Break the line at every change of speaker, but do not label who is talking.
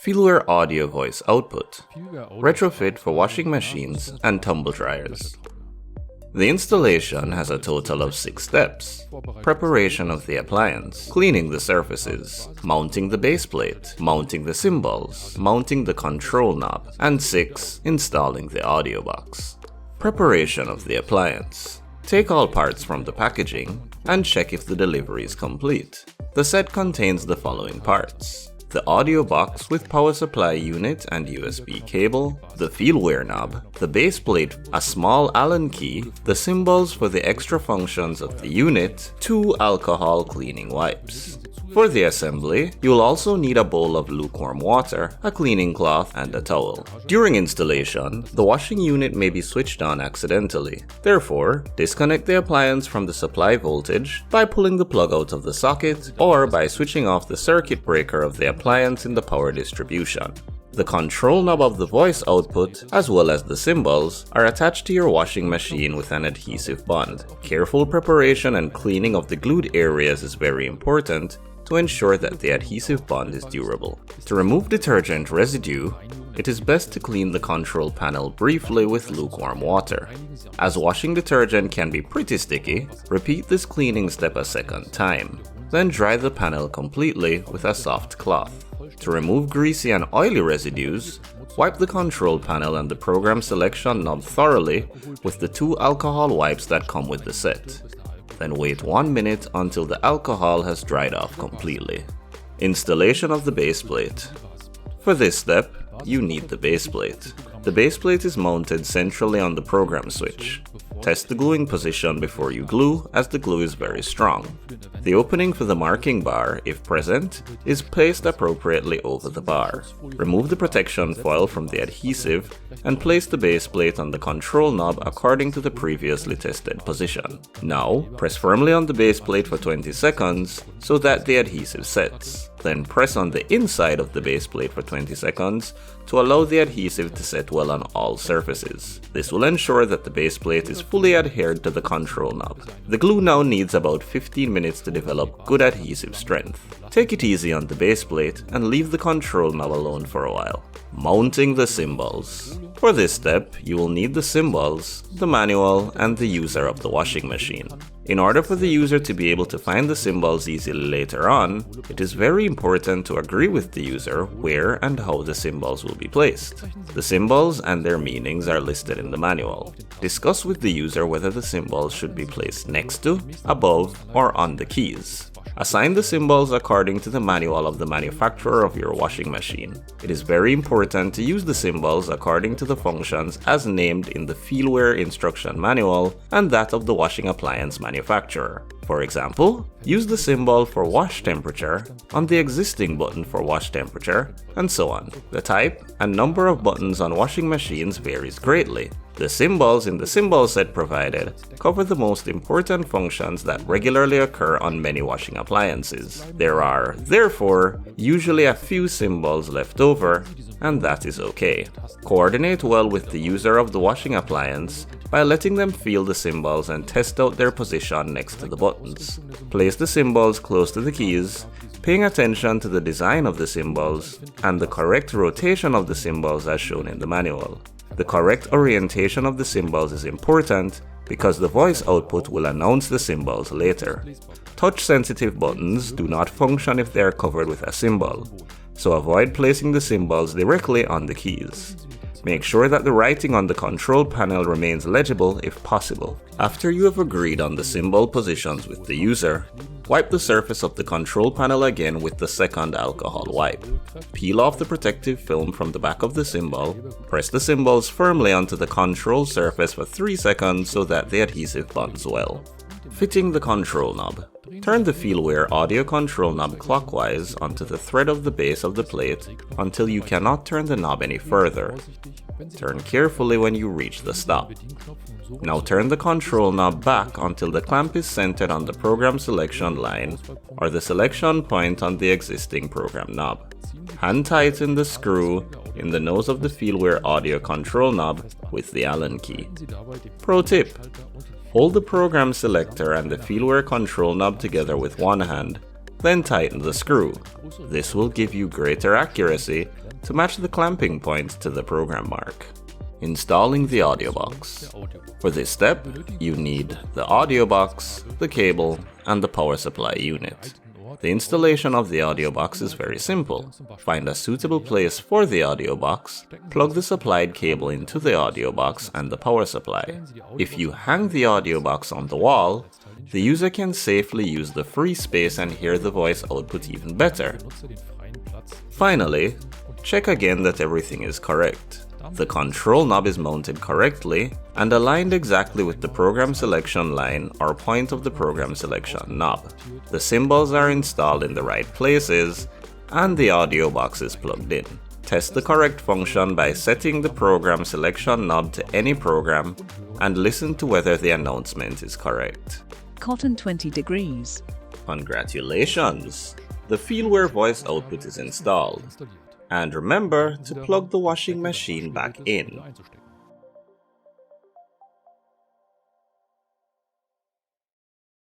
Feelware Audio Voice Output Retrofit for washing machines and tumble dryers. The installation has a total of 6 steps. Preparation of the appliance, cleaning the surfaces, mounting the base plate, mounting the cymbals, mounting the control knob, and 6. Installing the audio box. Preparation of the appliance. Take all parts from the packaging and check if the delivery is complete. The set contains the following parts: the audio box with power supply unit and USB cable, the Feelware knob, the base plate, a small Allen key, the cymbals for the extra functions of the unit, 2 alcohol cleaning wipes. For the assembly, you'll also need a bowl of lukewarm water, a cleaning cloth, and a towel. During installation, the washing unit may be switched on accidentally. Therefore, disconnect the appliance from the supply voltage by pulling the plug out of the socket or by switching off the circuit breaker of the appliance in the power distribution. The control knob of the voice output, as well as the cymbals, are attached to your washing machine with an adhesive bond. Careful preparation and cleaning of the glued areas is very important to ensure that the adhesive bond is durable. To remove detergent residue, it is best to clean the control panel briefly with lukewarm water. As washing detergent can be pretty sticky, repeat this cleaning step a second time. Then dry the panel completely with a soft cloth. To remove greasy and oily residues, wipe the control panel and the program selection knob thoroughly with the 2 alcohol wipes that come with the set. Then wait 1 minute until the alcohol has dried off completely. Installation of the base plate. For this step, you need the base plate. The base plate is mounted centrally on the program switch. Test the gluing position before you glue, as the glue is very strong. The opening for the marking bar, if present, is placed appropriately over the bar. Remove the protection foil from the adhesive and place the base plate on the control knob according to the previously tested position. Now, press firmly on the base plate for 20 seconds so that the adhesive sets. Then press on the inside of the base plate for 20 seconds to allow the adhesive to set well on all surfaces. This will ensure that the base plate is fully adhered to the control knob. The glue now needs about 15 minutes to develop good adhesive strength. Take it easy on the base plate and leave the control knob alone for a while. Mounting the cymbals. For this step, you will need the cymbals, the manual, and the user of the washing machine. In order for the user to be able to find the cymbals easily later on, it is very important to agree with the user where and how the cymbals will be placed. The cymbals and their meanings are listed in the manual. Discuss with the user whether the cymbals should be placed next to, above, or on the keys. Assign the cymbals according to the manual of the manufacturer of your washing machine. It is very important to use the cymbals according to the functions as named in the Feelware instruction manual and that of the washing appliance manufacturer. For example, use the symbol for wash temperature on the existing button for wash temperature, and so on. The type and number of buttons on washing machines varies greatly. The symbols in the symbol set provided cover the most important functions that regularly occur on many washing appliances. There are, therefore, usually a few symbols left over, and that is okay. Coordinate well with the user of the washing appliance by letting them feel the symbols and test out their position next to the buttons. Place the symbols close to the keys, paying attention to the design of the symbols and the correct rotation of the symbols as shown in the manual. The correct orientation of the symbols is important because the voice output will announce the symbols later. Touch-sensitive buttons do not function if they are covered with a symbol, so avoid placing the symbols directly on the keys. Make sure that the writing on the control panel remains legible if possible. After you have agreed on the symbol positions with the user, wipe the surface of the control panel again with the second alcohol wipe. Peel off the protective film from the back of the symbol, press the symbols firmly onto the control surface for 3 seconds so that the adhesive bonds well. Fitting the control knob. Turn the Feelware audio control knob clockwise onto the thread of the base of the plate until you cannot turn the knob any further. Turn carefully when you reach the stop. Now turn the control knob back until the clamp is centered on the program selection line or the selection point on the existing program knob. Hand tighten the screw in the nose of the Feelware audio control knob with the Allen key. Pro tip: hold the program selector and the Feelware control knob together with one hand, then tighten the screw. This will give you greater accuracy to match the clamping point to the program mark. Installing the audio box. For this step, you need the audio box, the cable, and the power supply unit. The installation of the audio box is very simple. Find a suitable place for the audio box, plug the supplied cable into the audio box and the power supply. If you hang the audio box on the wall, the user can safely use the free space and hear the voice output even better. Finally, check again that everything is correct. The control knob is mounted correctly and aligned exactly with the program selection line or point of the program selection knob. The symbols are installed in the right places and the audio box is plugged in. Test the correct function by setting the program selection knob to any program and listen to whether the announcement is correct.
Cotton 20 degrees.
Congratulations! The Feelware voice output is installed. And remember to plug the washing machine back in.